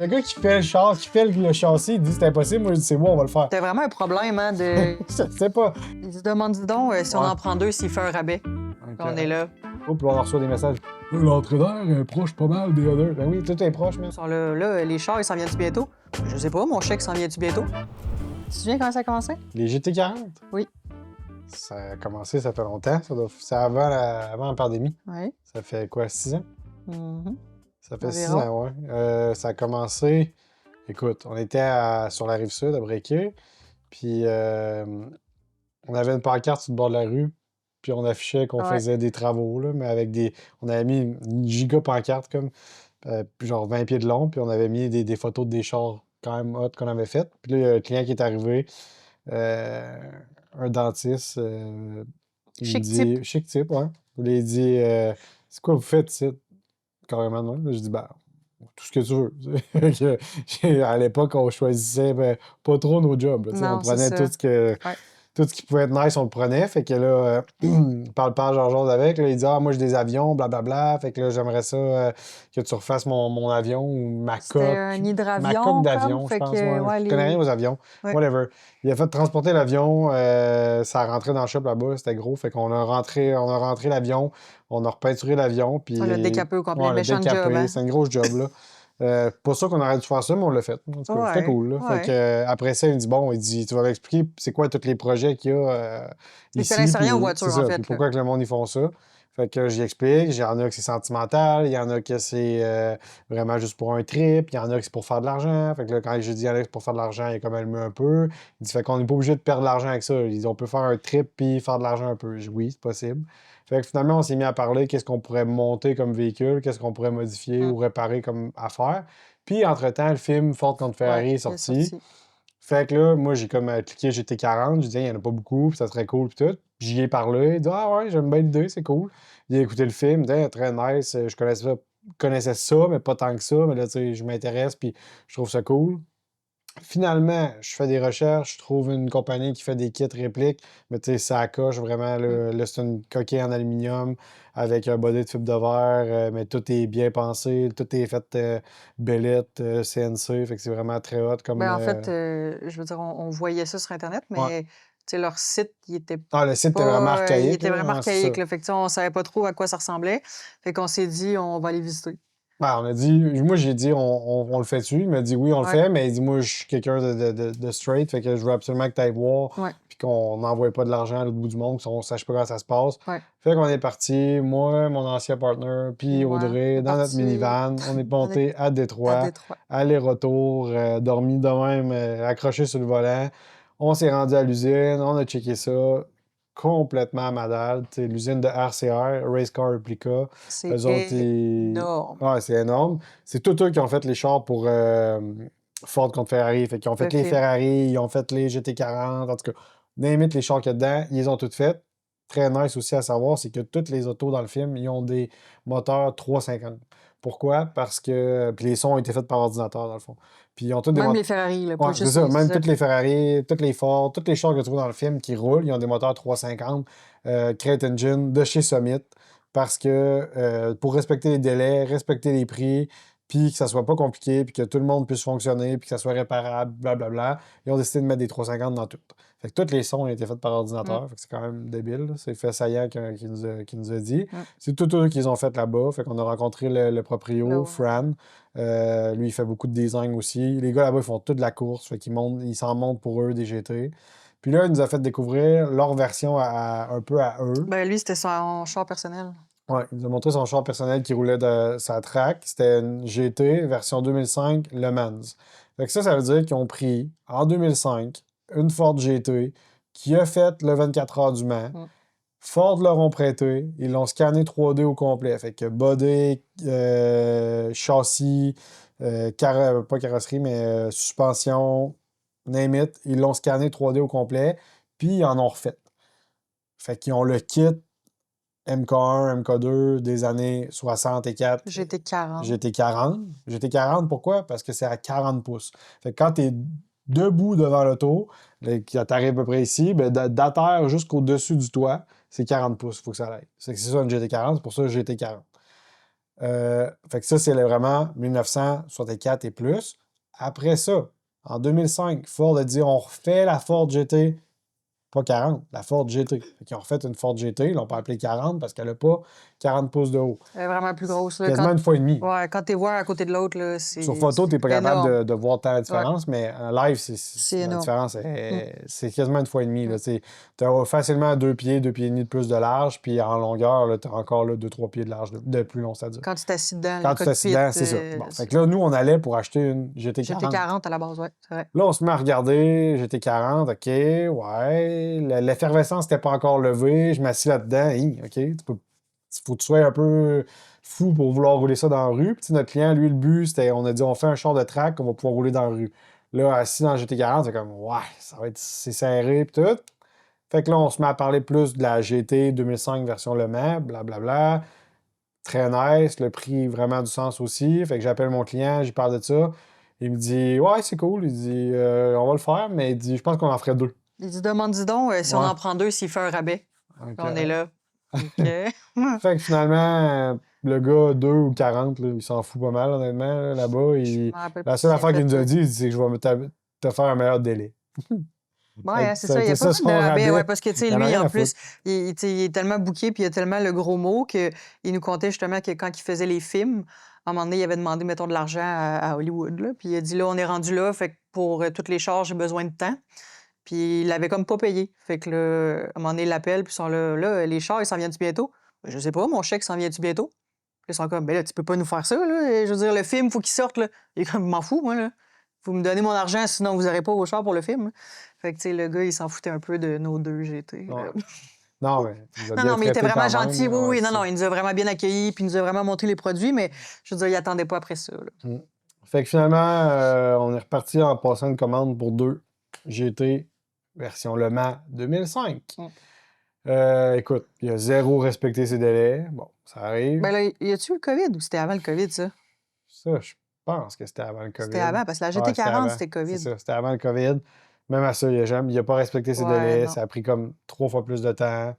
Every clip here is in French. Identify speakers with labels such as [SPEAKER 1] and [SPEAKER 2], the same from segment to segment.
[SPEAKER 1] Le gars qui fait le char, qui fait le châssis, il dit c'est impossible. Moi, je dis c'est moi, on va le faire.
[SPEAKER 2] C'était vraiment un problème, hein, de...
[SPEAKER 1] Je sais pas.
[SPEAKER 2] Il se demande, dis donc, si on
[SPEAKER 1] Ouais.
[SPEAKER 2] en prend deux, s'il fait un rabais. Puis on est là.
[SPEAKER 1] Oh, puis on reçoit des messages. L'entrée d'air est proche pas mal des others. Ben oui, tout est proche, mais.
[SPEAKER 2] Ils sont là, les chars, ils s'en viennent-tu bientôt? Je sais pas, mon chèque s'en vient-tu bientôt? Tu te souviens comment ça a commencé?
[SPEAKER 1] Les GT40?
[SPEAKER 2] Oui.
[SPEAKER 1] Ça a commencé, ça fait longtemps. C'est avant la pandémie.
[SPEAKER 2] Oui.
[SPEAKER 1] Ça fait quoi, 6 ans?
[SPEAKER 2] Mhm.
[SPEAKER 1] Ça fait
[SPEAKER 2] Environ.
[SPEAKER 1] 6 ans, ouais. Ça a commencé. Écoute, on était sur la rive sud, à Bréquet. Puis on avait une pancarte sur le bord de la rue. Puis on affichait qu'on faisait des travaux, là, mais avec des. On avait mis une giga pancarte, comme, genre 20 pieds de long. Puis on avait mis des photos de des chars quand même hot qu'on avait faites. Puis là, il y a un client qui est arrivé. Un dentiste. Il
[SPEAKER 2] Chic
[SPEAKER 1] me dit.
[SPEAKER 2] type.
[SPEAKER 1] Chic type, ouais. Il dit c'est quoi vous faites ici? Carrément, non. Je dis ben, tout ce que tu veux. À l'époque, on choisissait pas trop nos jobs. Là,
[SPEAKER 2] Non,
[SPEAKER 1] on prenait
[SPEAKER 2] c'est
[SPEAKER 1] tout
[SPEAKER 2] ça.
[SPEAKER 1] ce que.
[SPEAKER 2] Ouais.
[SPEAKER 1] Tout ce qui pouvait être nice, on le prenait. Fait que là, parle pas Georges avec. Là, il dit ah, moi, j'ai des avions, blablabla. Fait que là, j'aimerais ça que tu refasses mon avion ou ma
[SPEAKER 2] C'était
[SPEAKER 1] coque.
[SPEAKER 2] un
[SPEAKER 1] Ma coque
[SPEAKER 2] hydravion,
[SPEAKER 1] d'avion,
[SPEAKER 2] comme,
[SPEAKER 1] je
[SPEAKER 2] fait
[SPEAKER 1] pense.
[SPEAKER 2] que,
[SPEAKER 1] Ouais.
[SPEAKER 2] ouais,
[SPEAKER 1] Je connais rien aux avions.
[SPEAKER 2] Ouais.
[SPEAKER 1] Whatever. Il a fait transporter l'avion. Ça a rentré dans le shop là-bas. C'était gros. Fait qu'on a rentré l'avion. On a repeinturé l'avion. Puis,
[SPEAKER 2] On l'a décapé au complet.
[SPEAKER 1] on l'a
[SPEAKER 2] Méchant job, hein?
[SPEAKER 1] C'est un gros job, là. Pas sûr qu'on aurait dû faire ça, mais on l'a fait. En tout cas, c'était cool. Là. Fait que, après ça, il me dit bon, il dit tu vas m'expliquer c'est quoi tous les projets qu'il y a
[SPEAKER 2] Ils
[SPEAKER 1] ici.
[SPEAKER 2] connaissent rien aux
[SPEAKER 1] Puis,
[SPEAKER 2] voitures,
[SPEAKER 1] c'est ça,
[SPEAKER 2] en fait.
[SPEAKER 1] puis pourquoi que le monde ils font ça. Fait que j'y explique. Il y en a que c'est sentimental, il y en a que c'est vraiment juste pour un trip, il y en a que c'est pour faire de l'argent. Fait que là, quand j'ai dit Alex pour faire de l'argent, il est comme allumé un peu. Il dit fait qu'on n'est pas obligé de perdre de l'argent avec ça. Il dit on peut faire un trip puis faire de l'argent un peu. Je dis oui, c'est possible. Fait que finalement, on s'est mis à parler qu'est-ce qu'on pourrait monter comme véhicule, qu'est-ce qu'on pourrait modifier ou réparer comme affaire. Puis, entre-temps, le film Ford contre Ferrari est sorti. Fait que là, moi, j'ai comme cliqué GT40. J'ai dit, il n'y en a pas beaucoup, puis ça serait cool, puis tout. Puis j'y ai parlé. Il dit, ah ouais, j'aime bien l'idée, c'est cool. Il a écouté le film. Il dit, très nice. Je connaissais ça, mais pas tant que ça. Mais là, tu sais, je m'intéresse, puis je trouve ça cool. Finalement, je fais des recherches, je trouve une compagnie qui fait des kits répliques, mais tu sais, ça coche vraiment. Là, c'est une coquille en aluminium avec un body de fibre de verre, mais tout est bien pensé, tout est fait bellette, CNC, fait que c'est vraiment très hot comme.
[SPEAKER 2] Ben, en fait, je veux dire, on voyait ça sur Internet, mais
[SPEAKER 1] Ouais.
[SPEAKER 2] tu sais, leur site, il était
[SPEAKER 1] Ah, le site était vraiment
[SPEAKER 2] pas...
[SPEAKER 1] archaïque.
[SPEAKER 2] Il était vraiment
[SPEAKER 1] Ouais, c'est
[SPEAKER 2] archaïque,
[SPEAKER 1] ça.
[SPEAKER 2] là. Fait que, tu sais, on savait pas trop à quoi ça ressemblait. Fait qu'on s'est dit, on va aller visiter.
[SPEAKER 1] Ben, on a dit, moi j'ai dit on le fait-tu? Il m'a dit oui, on le fait, mais il dit moi je suis quelqu'un de straight, fait que je veux absolument que tu ailles voir,
[SPEAKER 2] Ouais.
[SPEAKER 1] puis qu'on n'envoie pas de l'argent à l'autre bout du monde, qu'on sache pas comment ça se passe.
[SPEAKER 2] Ouais.
[SPEAKER 1] Fait qu'on est parti, moi, mon ancien partner, puis
[SPEAKER 2] Ouais,
[SPEAKER 1] Audrey,
[SPEAKER 2] on est
[SPEAKER 1] dans notre
[SPEAKER 2] parti
[SPEAKER 1] minivan, on est monté à
[SPEAKER 2] à
[SPEAKER 1] Détroit,
[SPEAKER 2] Détroit.
[SPEAKER 1] aller-retour, dormi de même, accroché sur le volant. On s'est rendu à l'usine, on a checké ça. Complètement malade. T'sais, l'usine de RCR, Race Car Replica,
[SPEAKER 2] C'est
[SPEAKER 1] eux autres,
[SPEAKER 2] énorme.
[SPEAKER 1] ouais, c'est énorme. C'est tous eux qui ont fait les chars pour Ford contre Ferrari. Fait qu'ils ont fait
[SPEAKER 2] Le
[SPEAKER 1] les
[SPEAKER 2] film.
[SPEAKER 1] Ferrari, ils ont fait les GT40, en tout cas, name it, les chars qu'il y a dedans, ils les ont toutes faites. Très nice aussi à savoir, c'est que toutes les autos dans le film, ils ont des moteurs 350. Pourquoi? Parce que. Puis les sons ont été faits par ordinateur, dans le fond. Puis ils ont tous des
[SPEAKER 2] Même
[SPEAKER 1] moteurs.
[SPEAKER 2] les Ferrari, là,
[SPEAKER 1] Ouais,
[SPEAKER 2] pas
[SPEAKER 1] c'est
[SPEAKER 2] juste
[SPEAKER 1] ça.
[SPEAKER 2] les...
[SPEAKER 1] Même toutes les Ferrari, toutes les Ford, toutes les chars que tu vois dans le film qui roulent, ils ont des moteurs 350 Crate Engine de chez Summit parce que pour respecter les délais, respecter les prix, puis que ça soit pas compliqué, puis que tout le monde puisse fonctionner, puis que ça soit réparable, blablabla, ils ont décidé de mettre des 350 dans tout. Fait que tous les sons ont été faits par ordinateur. Fait que c'est quand même débile, là. C'est fait saillant qui nous a dit. C'est tout eux qu'ils ont fait là-bas. Fait qu'on a rencontré le proprio, Fran. Lui, il fait beaucoup de design aussi. Les gars là-bas, ils font toute la course. Fait ils s'en montent pour eux des GT. Puis là, il nous a fait découvrir leur version un peu à eux.
[SPEAKER 2] Ben, lui, c'était son char personnel.
[SPEAKER 1] Ouais, il nous a montré son char personnel qui roulait de sa track. C'était une GT version 2005 Le Mans. Fait que ça veut dire qu'ils ont pris en 2005 une Ford GT qui a fait le 24 heures du Mans. Ford leur ont prêté, ils l'ont scanné 3D au complet. Fait que body, châssis, pas carrosserie, mais suspension, name it, ils l'ont scanné 3D au complet, puis ils en ont refait. Fait qu'ils ont le kit MK1, MK2 des années 64.
[SPEAKER 2] GT40.
[SPEAKER 1] GT40. GT40, pourquoi? Parce que c'est à 40 pouces. Fait que quand tu es debout devant l'auto, qui t'arrive à peu près ici, ben, d'à terre jusqu'au-dessus du toit, c'est 40 pouces, il faut que ça aille. C'est ça une GT40, c'est pour ça GT40. Fait que ça, c'est vraiment 1964 et plus. Après ça, en 2005, Ford a dit on refait la Ford GT. Pas 40, la Ford GT. Fait qu'ils ont refait une Ford GT, ils l'ont pas appelée 40 parce qu'elle n'a pas 40 pouces de haut.
[SPEAKER 2] Elle est vraiment plus grosse. Là,
[SPEAKER 1] Quasiment une fois et demie.
[SPEAKER 2] ouais, quand tu vois à côté de l'autre, là,
[SPEAKER 1] Sur photo, tu n'es pas capable
[SPEAKER 2] énorme.
[SPEAKER 1] de voir tant la
[SPEAKER 2] Ouais,
[SPEAKER 1] différence, mais en live,
[SPEAKER 2] c'est
[SPEAKER 1] la
[SPEAKER 2] énorme.
[SPEAKER 1] différence, c'est quasiment une fois et demie. Tu as facilement 2 pieds et demi de plus de large, puis en longueur, tu as encore 2-3 pieds de large de plus long, c'est-à-dire.
[SPEAKER 2] Quand tu t'assis dedans, le
[SPEAKER 1] Quand tu t'assis
[SPEAKER 2] cockpit,
[SPEAKER 1] dedans, c'est ça. Bon, fait que là, nous, on allait pour acheter une
[SPEAKER 2] j'étais
[SPEAKER 1] GT40.
[SPEAKER 2] 40 à la base, ouais, c'est vrai.
[SPEAKER 1] Là, on se met à regarder, GT40, OK, ouais. L'effervescence n'était pas encore levée, je m'assis là-dedans, OK, faut que tu sois un peu fou pour vouloir rouler ça dans la rue. Puis notre client, lui, le but, c'était, on a dit, on fait un char de track, on va pouvoir rouler dans la rue. Là, assis dans le GT40, c'est comme, ouais, ça va être, c'est serré, puis tout. Fait que là, on se met à parler plus de la GT 2005 version Le Mans, blablabla. Très nice, le prix vraiment du sens aussi. Fait que j'appelle mon client, j'y parle de ça. Il me dit, ouais, c'est cool. Il dit, on va le faire, mais il dit, je pense qu'on en ferait 2.
[SPEAKER 2] Il dit, demande-y donc si on
[SPEAKER 1] Ouais.
[SPEAKER 2] en prend 2, s'il fait un rabais.
[SPEAKER 1] Donc,
[SPEAKER 2] On est là. OK.
[SPEAKER 1] fait que finalement, le gars, 2 ou 40, là, il s'en fout pas mal, honnêtement, là, là-bas.
[SPEAKER 2] Je me rappelle pas
[SPEAKER 1] La
[SPEAKER 2] si
[SPEAKER 1] seule
[SPEAKER 2] il a
[SPEAKER 1] affaire qu'il nous a
[SPEAKER 2] fait.
[SPEAKER 1] dit, c'est que je vais te faire un meilleur délai.
[SPEAKER 2] Ouais,
[SPEAKER 1] Fait
[SPEAKER 2] hein,
[SPEAKER 1] que
[SPEAKER 2] c'est
[SPEAKER 1] ça a
[SPEAKER 2] ça. Il n'y
[SPEAKER 1] été
[SPEAKER 2] a pas
[SPEAKER 1] ça
[SPEAKER 2] fait de
[SPEAKER 1] son
[SPEAKER 2] rabais, ouais,
[SPEAKER 1] rabais.
[SPEAKER 2] parce que, tu sais,
[SPEAKER 1] Il en a
[SPEAKER 2] lui,
[SPEAKER 1] rien
[SPEAKER 2] en
[SPEAKER 1] à
[SPEAKER 2] plus,
[SPEAKER 1] foutre.
[SPEAKER 2] il est tellement booké, puis il a tellement le gros mot qu'il nous contait justement que quand il faisait les films, à un moment donné, il avait demandé, mettons, de l'argent à Hollywood, là, puis il a dit, là, on est rendu là, fait que pour toutes les charges, j'ai besoin de temps. Puis il l'avait comme pas payé. Fait que là, à un moment donné, il l'appelle, puis ils sont là, les chars, ils s'en viennent-tu bientôt? Ben, je sais pas, mon chèque s'en vient-tu bientôt? Puis ils sont comme, ben là, tu peux pas nous faire ça, là. Je veux dire, le film, faut qu'il sorte, là. Il est comme, m'en fous, moi, là. Vous me donnez mon argent, sinon vous aurez pas vos chars pour le film. Fait que, tu sais, le gars, il s'en foutait un peu de nos deux GT.
[SPEAKER 1] Ouais.
[SPEAKER 2] Là.
[SPEAKER 1] Non, mais il nous a
[SPEAKER 2] Non,
[SPEAKER 1] bien
[SPEAKER 2] non, mais il était
[SPEAKER 1] traité
[SPEAKER 2] vraiment
[SPEAKER 1] quand même.
[SPEAKER 2] gentil.
[SPEAKER 1] Là.
[SPEAKER 2] Oui,
[SPEAKER 1] Ouais,
[SPEAKER 2] oui, non,
[SPEAKER 1] c'est
[SPEAKER 2] non,
[SPEAKER 1] ça.
[SPEAKER 2] il nous a vraiment bien accueillis, puis il nous a vraiment montré les produits, mais je veux dire, il attendait pas après ça. Là.
[SPEAKER 1] Mm. Fait que finalement, on est reparti en passant une commande pour 2 GT version Le Mans 2005.
[SPEAKER 2] Mm.
[SPEAKER 1] Écoute, il a zéro respecté ses délais. Bon, ça arrive.
[SPEAKER 2] Ben là, y a-tu eu le COVID ou c'était avant le COVID, ça?
[SPEAKER 1] Ça, je pense que c'était avant le
[SPEAKER 2] C'était
[SPEAKER 1] COVID.
[SPEAKER 2] avant, parce que la
[SPEAKER 1] Ouais, c'était
[SPEAKER 2] GT40,
[SPEAKER 1] avant.
[SPEAKER 2] c'était
[SPEAKER 1] C'est
[SPEAKER 2] COVID.
[SPEAKER 1] ça, c'était avant le COVID. Même à ça, il a pas respecté ses
[SPEAKER 2] Ouais,
[SPEAKER 1] délais.
[SPEAKER 2] non.
[SPEAKER 1] Ça a pris comme 3 fois plus de temps.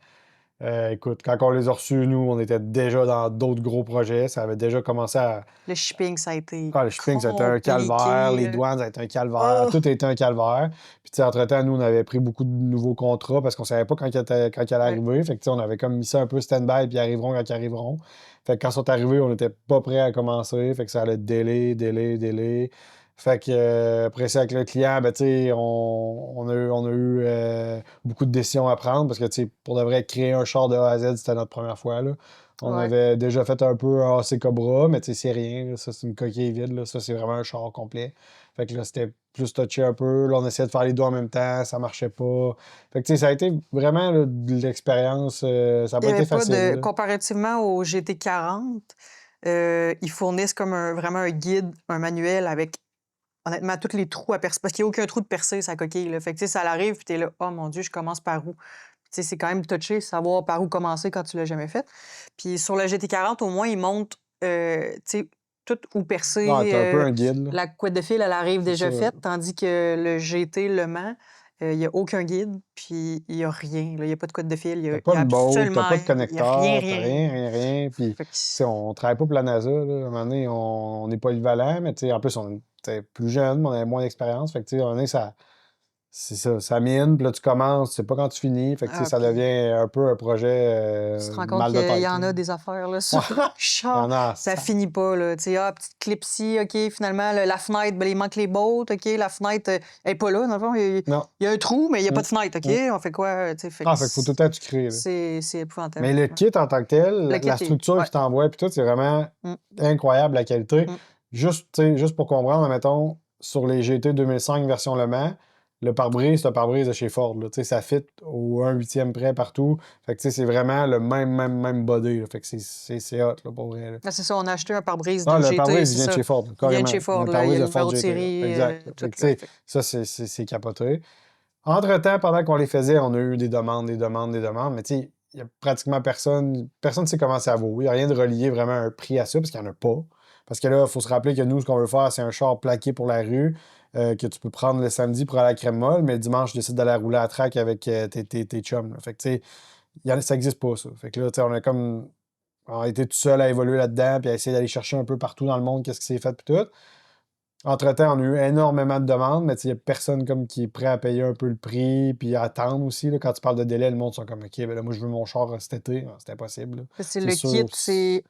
[SPEAKER 1] Écoute, quand on les a reçus, nous, on était déjà dans d'autres gros projets. Ça avait déjà commencé à.
[SPEAKER 2] Le shipping, ça a été
[SPEAKER 1] Ah, le shipping, ça a été un calvaire.
[SPEAKER 2] compliqué,
[SPEAKER 1] Les
[SPEAKER 2] là.
[SPEAKER 1] douanes, ça a été un calvaire.
[SPEAKER 2] Oh!
[SPEAKER 1] Tout a été un calvaire. Puis, tu sais, entre-temps, nous, on avait pris beaucoup de nouveaux contrats parce qu'on savait pas quand il allait
[SPEAKER 2] Ouais.
[SPEAKER 1] arriver. Fait que, tu sais, on avait comme mis ça un peu stand-by, puis ils arriveront quand ils arriveront. Fait que quand ils sont arrivés, on n'était pas prêts à commencer. Fait que ça allait délai, délai, délai. Fait que, après ça, avec le client, ben, tu sais, on a eu beaucoup de décisions à prendre parce que, tu sais, pour de vrai, créer un char de A à Z, c'était notre première fois, là. On
[SPEAKER 2] Ouais.
[SPEAKER 1] avait déjà fait un peu un AC Cobra, mais tu sais, c'est rien. Là. Ça, c'est une coquille vide. Là. Ça, c'est vraiment un char complet. Fait que là, c'était plus touché un peu. Là, on essayait de faire les deux en même temps. Ça marchait pas. Fait que tu sais, ça a été vraiment là, de l'expérience. Ça n'a
[SPEAKER 2] Il
[SPEAKER 1] pas
[SPEAKER 2] y avait
[SPEAKER 1] été
[SPEAKER 2] pas
[SPEAKER 1] facile.
[SPEAKER 2] de...
[SPEAKER 1] Là.
[SPEAKER 2] Comparativement au GT40, ils fournissent comme vraiment un guide, un manuel avec, honnêtement, tous les trous à percer. Parce qu'il n'y a aucun trou de percer, sa coquille. Là. Fait que, tu sais, ça arrive, puis t'es là, oh mon Dieu, je commence par où? Tu sais, c'est quand même touché, savoir par où commencer quand tu l'as jamais fait. Puis sur le GT40, au moins, ils montrent, tu sais, tout où
[SPEAKER 1] Ah,
[SPEAKER 2] percer.
[SPEAKER 1] t'as un peu un guide. Là.
[SPEAKER 2] La couette de fil, elle arrive
[SPEAKER 1] C'est ça.
[SPEAKER 2] déjà faite, tandis que le GT Le Mans, il n'y a aucun guide, puis il n'y a rien. là. Il n'y a pas de couette de fil,
[SPEAKER 1] T'as
[SPEAKER 2] il
[SPEAKER 1] pas
[SPEAKER 2] y a
[SPEAKER 1] de boat, t'as
[SPEAKER 2] absolument
[SPEAKER 1] pas de
[SPEAKER 2] il y a rien,
[SPEAKER 1] connecteur, t'as
[SPEAKER 2] rien,
[SPEAKER 1] rien,
[SPEAKER 2] rien.
[SPEAKER 1] rien, rien. Puis, tu
[SPEAKER 2] Fait que
[SPEAKER 1] sais, on travaille pas pour la NASA. Là. À un moment donné, on n'est pas polyvalent, mais tu sais, en plus, on était plus jeune, on avait moins d'expérience. Fait que, tu sais, à un moment donné, c'est ça mine, puis là, tu commences, tu sais pas quand tu finis. Fait que, tu sais,
[SPEAKER 2] ah,
[SPEAKER 1] ça
[SPEAKER 2] puis
[SPEAKER 1] devient un peu un projet
[SPEAKER 2] tu te rends compte
[SPEAKER 1] mal de
[SPEAKER 2] qu'il y
[SPEAKER 1] tête.
[SPEAKER 2] en
[SPEAKER 1] Là.
[SPEAKER 2] a des affaires là,
[SPEAKER 1] Ouais,
[SPEAKER 2] sur le
[SPEAKER 1] il y
[SPEAKER 2] char.
[SPEAKER 1] en a.
[SPEAKER 2] Ça finit pas. Là. Tu sais, petite clip ci, OK, finalement, la fenêtre, ben, il manque les bottes, OK, la fenêtre elle est pas là, dans le fond.
[SPEAKER 1] Non.
[SPEAKER 2] Il y a un trou, mais il n'y a pas
[SPEAKER 1] Hum,
[SPEAKER 2] de fenêtre, OK?
[SPEAKER 1] hum.
[SPEAKER 2] On fait quoi? Tu sais, fait que
[SPEAKER 1] Ah, fait qu'il faut tout le temps que tu crées. Là.
[SPEAKER 2] c'est épouvantable.
[SPEAKER 1] Mais le
[SPEAKER 2] Ouais.
[SPEAKER 1] kit en tant que tel,
[SPEAKER 2] Le
[SPEAKER 1] la
[SPEAKER 2] kit est...
[SPEAKER 1] structure
[SPEAKER 2] Ouais.
[SPEAKER 1] qu'il t'envoie, puis tout, c'est vraiment
[SPEAKER 2] Hum,
[SPEAKER 1] incroyable la qualité.
[SPEAKER 2] hum.
[SPEAKER 1] Juste, tu sais, juste pour comprendre, mettons, sur les GT 2005 version Le Mans, le pare-brise, c'est un pare-brise de chez Ford. Là. Tu sais, ça fit au 1/8e près partout. Fait que tu sais, c'est vraiment le même body. Là. Fait que c'est hot, là, pour vrai. Là.
[SPEAKER 2] Ah, c'est ça, on a acheté un pare-brise
[SPEAKER 1] Ah,
[SPEAKER 2] de
[SPEAKER 1] le
[SPEAKER 2] GT,
[SPEAKER 1] pare-brise, il
[SPEAKER 2] c'est
[SPEAKER 1] vient de
[SPEAKER 2] ça.
[SPEAKER 1] chez Ford,
[SPEAKER 2] Il vient de
[SPEAKER 1] carrément.
[SPEAKER 2] chez Ford,
[SPEAKER 1] Le
[SPEAKER 2] là. Il y a
[SPEAKER 1] pare-brise
[SPEAKER 2] le
[SPEAKER 1] de
[SPEAKER 2] numéro
[SPEAKER 1] Ford
[SPEAKER 2] de
[SPEAKER 1] GT. Là.
[SPEAKER 2] série,
[SPEAKER 1] Exact.
[SPEAKER 2] tout,
[SPEAKER 1] Fait que, tu
[SPEAKER 2] là.
[SPEAKER 1] sais, ça, c'est capoté. Entre-temps, pendant qu'on les faisait, on a eu des demandes, des demandes, des demandes, mais tu sais, il y a pratiquement personne ne sait comment ça vaut. Il n'y a rien de relié vraiment un prix à ça, parce qu'il n'y en a pas. Parce que là, il faut se rappeler que nous, ce qu'on veut faire, c'est un char plaqué pour la rue, que tu peux prendre le samedi pour aller à la crème molle, mais le dimanche, tu décides d'aller rouler à la track avec tes chums. Là. Fait que, tu sais, ça n'existe pas, ça. Fait que là, tu sais, on a comme a été tout seul à évoluer là-dedans, puis à essayer d'aller chercher un peu partout dans le monde qu'est-ce qui s'est fait, puis tout. Entre-temps, on a eu énormément de demandes, mais il n'y a personne comme qui est prêt à payer un peu le prix, puis à attendre aussi. Là, quand tu parles de délai, le monde sont comme OK, ben là, moi, je veux mon char cet été. Ah, c'est impossible. Là.
[SPEAKER 2] C'est
[SPEAKER 1] C'est
[SPEAKER 2] le kit,
[SPEAKER 1] sûr.
[SPEAKER 2] c'est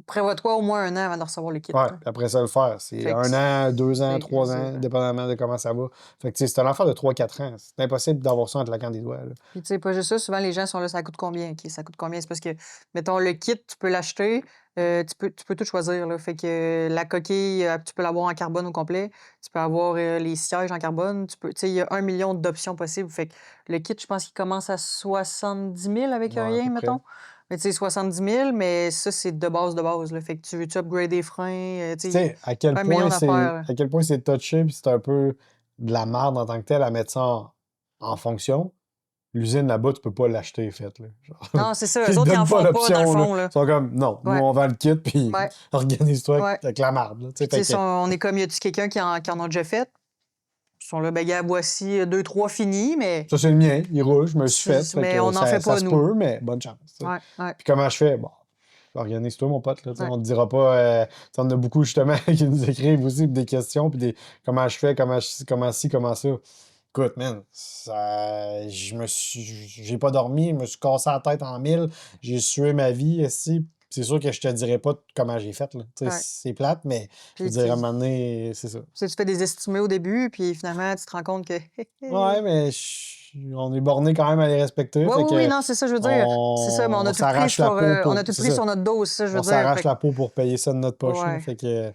[SPEAKER 2] prévois-toi au moins un an avant de recevoir le kit.
[SPEAKER 1] Ouais,
[SPEAKER 2] Là.
[SPEAKER 1] puis après ça, le faire. C'est
[SPEAKER 2] Fait que
[SPEAKER 1] 1 an, 2 ans,
[SPEAKER 2] c'est
[SPEAKER 1] 3 ans, dépendamment de comment ça va. Fait que c'est un affaire de 3-4 ans. C'est impossible d'avoir ça en claquant des doigts. Là.
[SPEAKER 2] Puis, tu sais, pas juste ça, souvent les gens sont là, ça coûte combien? OK, ça coûte combien? C'est parce que, mettons, le kit, tu peux l'acheter, tu peux tout choisir, là. Fait que la coquille, tu peux l'avoir en carbone au complet. Tu peux avoir les sièges en carbone. Tu sais, il y a 1 million d'options possibles. Fait que le kit, je pense qu'il commence à 70 000 avec
[SPEAKER 1] Ouais, à peu
[SPEAKER 2] rien,
[SPEAKER 1] près.
[SPEAKER 2] mettons. Mais tu sais, 70 000, mais ça, c'est de base, là. Fait que tu veux-tu upgrade des freins? Tu
[SPEAKER 1] Tu
[SPEAKER 2] sais,
[SPEAKER 1] sais, à quel
[SPEAKER 2] 1 million
[SPEAKER 1] point
[SPEAKER 2] d'affaires, là.
[SPEAKER 1] c'est touché, puis c'est un peu de la merde en tant que tel à mettre ça en fonction. L'usine là-bas, tu peux pas l'acheter, fait. Là. Genre,
[SPEAKER 2] Non, c'est ça.
[SPEAKER 1] ils
[SPEAKER 2] Eux
[SPEAKER 1] te
[SPEAKER 2] autres, ils en
[SPEAKER 1] donnent pas
[SPEAKER 2] font pas, dans le
[SPEAKER 1] l'option. Là.
[SPEAKER 2] fond, là.
[SPEAKER 1] Ils sont comme, non, nous,
[SPEAKER 2] Ouais,
[SPEAKER 1] on vend le kit, puis
[SPEAKER 2] ouais,
[SPEAKER 1] organise-toi
[SPEAKER 2] ouais.
[SPEAKER 1] avec la marde. Là, tu sais,
[SPEAKER 2] Puis, tu
[SPEAKER 1] fait
[SPEAKER 2] sais,
[SPEAKER 1] que,
[SPEAKER 2] on est comme, y a-tu quelqu'un qui en a déjà fait? Ils sont là, ben, gars, voici 2, 3 finis, mais,
[SPEAKER 1] ça, c'est le mien, il roule, je me suis fait. Fait
[SPEAKER 2] mais
[SPEAKER 1] que
[SPEAKER 2] on n'en
[SPEAKER 1] ça,
[SPEAKER 2] fait
[SPEAKER 1] ça
[SPEAKER 2] pas,
[SPEAKER 1] se
[SPEAKER 2] nous.
[SPEAKER 1] peut, mais bonne chance. Tu sais.
[SPEAKER 2] Ouais, ouais,
[SPEAKER 1] Puis comment je fais? Bon, organise-toi, mon pote. Là, tu sais,
[SPEAKER 2] ouais.
[SPEAKER 1] on te dira pas. Tu sais, on a beaucoup, justement, qui nous écrivent aussi des questions, puis des comment je fais, comment ci, comment ça. Écoute, man, j'ai pas dormi, je me suis cassé la tête en mille, j'ai sué ma vie ici. C'est sûr que je te dirais pas comment j'ai fait, là. Tu sais,
[SPEAKER 2] Ouais.
[SPEAKER 1] c'est plate, mais je veux
[SPEAKER 2] Puis,
[SPEAKER 1] dire, à un moment donné, c'est ça.
[SPEAKER 2] tu sais, tu fais des estimés au début, puis finalement, tu te rends compte que.
[SPEAKER 1] Ouais, mais on est borné quand même à les respecter,
[SPEAKER 2] Oui,
[SPEAKER 1] fait
[SPEAKER 2] oui, oui,
[SPEAKER 1] que
[SPEAKER 2] non, c'est ça, je veux dire. C'est ça, mais on
[SPEAKER 1] on
[SPEAKER 2] a tout pris
[SPEAKER 1] s'arrache la
[SPEAKER 2] sur,
[SPEAKER 1] peau
[SPEAKER 2] on a
[SPEAKER 1] pour.
[SPEAKER 2] tout
[SPEAKER 1] C'est
[SPEAKER 2] pris
[SPEAKER 1] ça.
[SPEAKER 2] sur notre dos, c'est ça, je veux
[SPEAKER 1] On
[SPEAKER 2] dire.
[SPEAKER 1] s'arrache
[SPEAKER 2] Fait que,
[SPEAKER 1] la peau pour payer ça de notre poche, là.
[SPEAKER 2] ouais.
[SPEAKER 1] Fait que.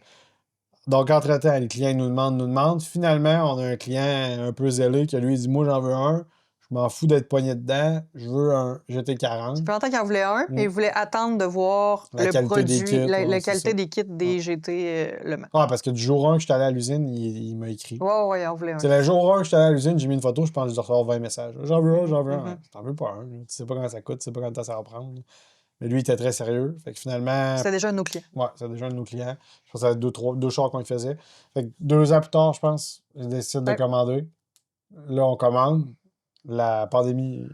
[SPEAKER 1] Donc, entre-temps, les clients ils nous demandent. Finalement, on a un client un peu zélé qui lui il dit moi, j'en veux un. Je m'en fous d'être pogné dedans. Je veux un
[SPEAKER 2] Ça
[SPEAKER 1] GT40.
[SPEAKER 2] fait longtemps qu'il en voulait un, mais
[SPEAKER 1] Mm.
[SPEAKER 2] il voulait attendre de voir
[SPEAKER 1] La
[SPEAKER 2] le
[SPEAKER 1] qualité des
[SPEAKER 2] produit,
[SPEAKER 1] kits, ouais,
[SPEAKER 2] la
[SPEAKER 1] c'est ça.
[SPEAKER 2] qualité des kits
[SPEAKER 1] Ouais.
[SPEAKER 2] des GT Le Mans.
[SPEAKER 1] Ouais, parce que du jour 1 que j'étais allé à l'usine, il m'a écrit.
[SPEAKER 2] Ouais, ouais, il en voulait un,
[SPEAKER 1] C'est
[SPEAKER 2] c'est
[SPEAKER 1] le
[SPEAKER 2] ça.
[SPEAKER 1] jour 1 que j'étais allé à l'usine, j'ai mis une photo, je pense que je dois recevoir 20 messages. J'en veux un,
[SPEAKER 2] Mhm,
[SPEAKER 1] j'en veux un.
[SPEAKER 2] mhm.
[SPEAKER 1] T'en veux pas un. Tu sais pas comment ça coûte, tu sais pas combien de temps ça va prendre. Mais lui, il était très sérieux. Fait que finalement,
[SPEAKER 2] C'était déjà un de nos clients.
[SPEAKER 1] ouais, c'est déjà un de nos clients. Je pense que ça fait deux chars qu'on le faisait. Fait que 2 ans plus tard, je pense, je décide de
[SPEAKER 2] Ouais.
[SPEAKER 1] commander. Là, on commande. La pandémie.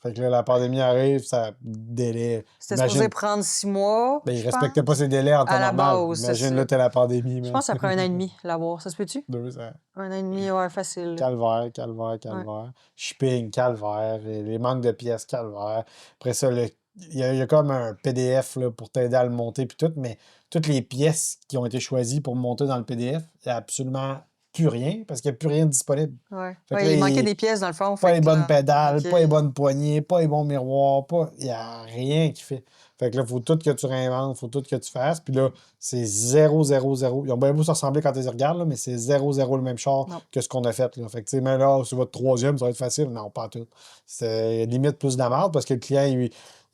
[SPEAKER 1] Fait que là, la pandémie arrive, ça délai.
[SPEAKER 2] C'était supposé
[SPEAKER 1] Imagine.
[SPEAKER 2] prendre 6 mois,
[SPEAKER 1] Ben, il
[SPEAKER 2] je
[SPEAKER 1] respectait pas
[SPEAKER 2] pense.
[SPEAKER 1] ses délais en temps
[SPEAKER 2] À la
[SPEAKER 1] normal.
[SPEAKER 2] base, c'est
[SPEAKER 1] Imagine, là,
[SPEAKER 2] ça.
[SPEAKER 1] t'es la pandémie,
[SPEAKER 2] Je
[SPEAKER 1] man.
[SPEAKER 2] pense que ça prend 1 an et demi, l'avoir. Ça se peut-tu?
[SPEAKER 1] 2 ans.
[SPEAKER 2] 1 an et demi, ouais, facile. Là.
[SPEAKER 1] Calvaire, calvaire,
[SPEAKER 2] Ouais.
[SPEAKER 1] calvaire. Shipping, calvaire. Les manques de pièces, calvaire. Après ça, il y a comme un PDF là, pour t'aider à le monter puis tout, mais toutes les pièces qui ont été choisies pour monter dans le PDF, il n'y a absolument plus rien parce qu'il n'y a plus rien de disponible.
[SPEAKER 2] Ouais.
[SPEAKER 1] Fait que
[SPEAKER 2] Ouais,
[SPEAKER 1] là,
[SPEAKER 2] il manquait des pièces, dans le fond.
[SPEAKER 1] pas
[SPEAKER 2] Fait
[SPEAKER 1] les
[SPEAKER 2] que
[SPEAKER 1] bonnes
[SPEAKER 2] là,
[SPEAKER 1] pédales,
[SPEAKER 2] OK.
[SPEAKER 1] pas les bonnes poignées, pas les bons miroirs, pas. Il n'y a rien qui fait. Fait que là, il faut tout que tu réinventes, il faut tout que tu fasses. Puis là, c'est 0, 0, 0. Ils ont bien beau se ressembler quand tu les regardes, là, mais c'est 0, 0 le même char
[SPEAKER 2] Non.
[SPEAKER 1] que ce qu'on a fait. Là. Fait que, tu sais, mais là, sur votre troisième, ça va être facile. Non, pas tout. C'est limite plus de la merde parce que le client, il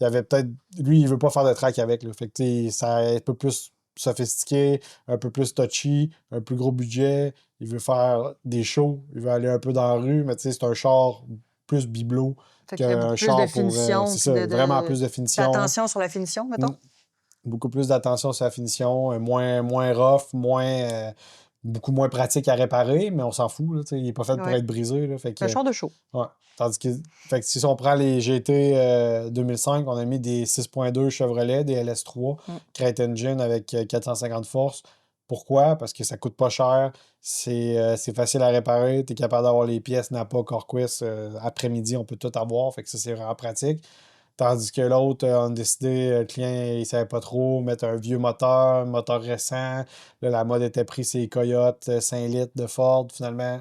[SPEAKER 1] avait peut-être. Lui, il veut pas faire de track avec. Là. Fait que, tu sais, ça est un peu plus sophistiqué, un peu plus touchy, un plus gros budget. Il veut faire des shows, il veut aller un peu dans la rue, mais tu sais, c'est un char plus bibelot
[SPEAKER 2] Fait qu'il y a
[SPEAKER 1] qu'un
[SPEAKER 2] beaucoup plus de
[SPEAKER 1] char pour.
[SPEAKER 2] finition,
[SPEAKER 1] C'est
[SPEAKER 2] puis
[SPEAKER 1] ça, vraiment plus de finition.
[SPEAKER 2] d'attention sur la finition,
[SPEAKER 1] Mm.
[SPEAKER 2] mettons.
[SPEAKER 1] Beaucoup plus d'attention sur la finition, moins rough, beaucoup moins pratique à réparer, mais on s'en fout. Là, tu sais, il n'est pas fait pour
[SPEAKER 2] Ouais.
[SPEAKER 1] être brisé. Là, fait
[SPEAKER 2] C'est un
[SPEAKER 1] que,
[SPEAKER 2] char de show.
[SPEAKER 1] ouais. Tandis que, fait que si on prend les GT 2005, on a mis des 6.2 Chevrolet, des LS3,
[SPEAKER 2] Mm.
[SPEAKER 1] Crate Engine avec 450 forces. Pourquoi? Parce que ça coûte pas cher, c'est facile à réparer, tu es capable d'avoir les pièces Napa, Corquist, après-midi, on peut tout avoir, fait que ça, c'est vraiment pratique. Tandis que l'autre, on a décidé, le client, il savait pas trop, mettre un vieux moteur récent. Là, la mode était prise, c'est les Coyotes 5 litres de Ford. Finalement,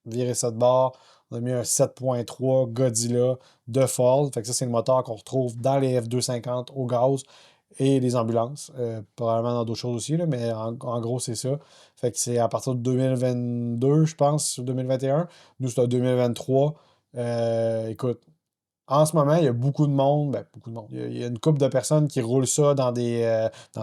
[SPEAKER 1] virer ça de bord. On a mis un 7.3 Godzilla de Ford. Fait que ça, c'est le moteur qu'on retrouve dans les F250 au gaz et les ambulances. Probablement dans d'autres choses aussi, là, mais en gros, c'est ça. Fait que c'est à partir de 2022, je pense, ou 2021. Nous, c'est en 2023. Écoute, en ce moment, il y a beaucoup de monde, ben, beaucoup de monde. Il y a une couple de personnes qui roulent ça dans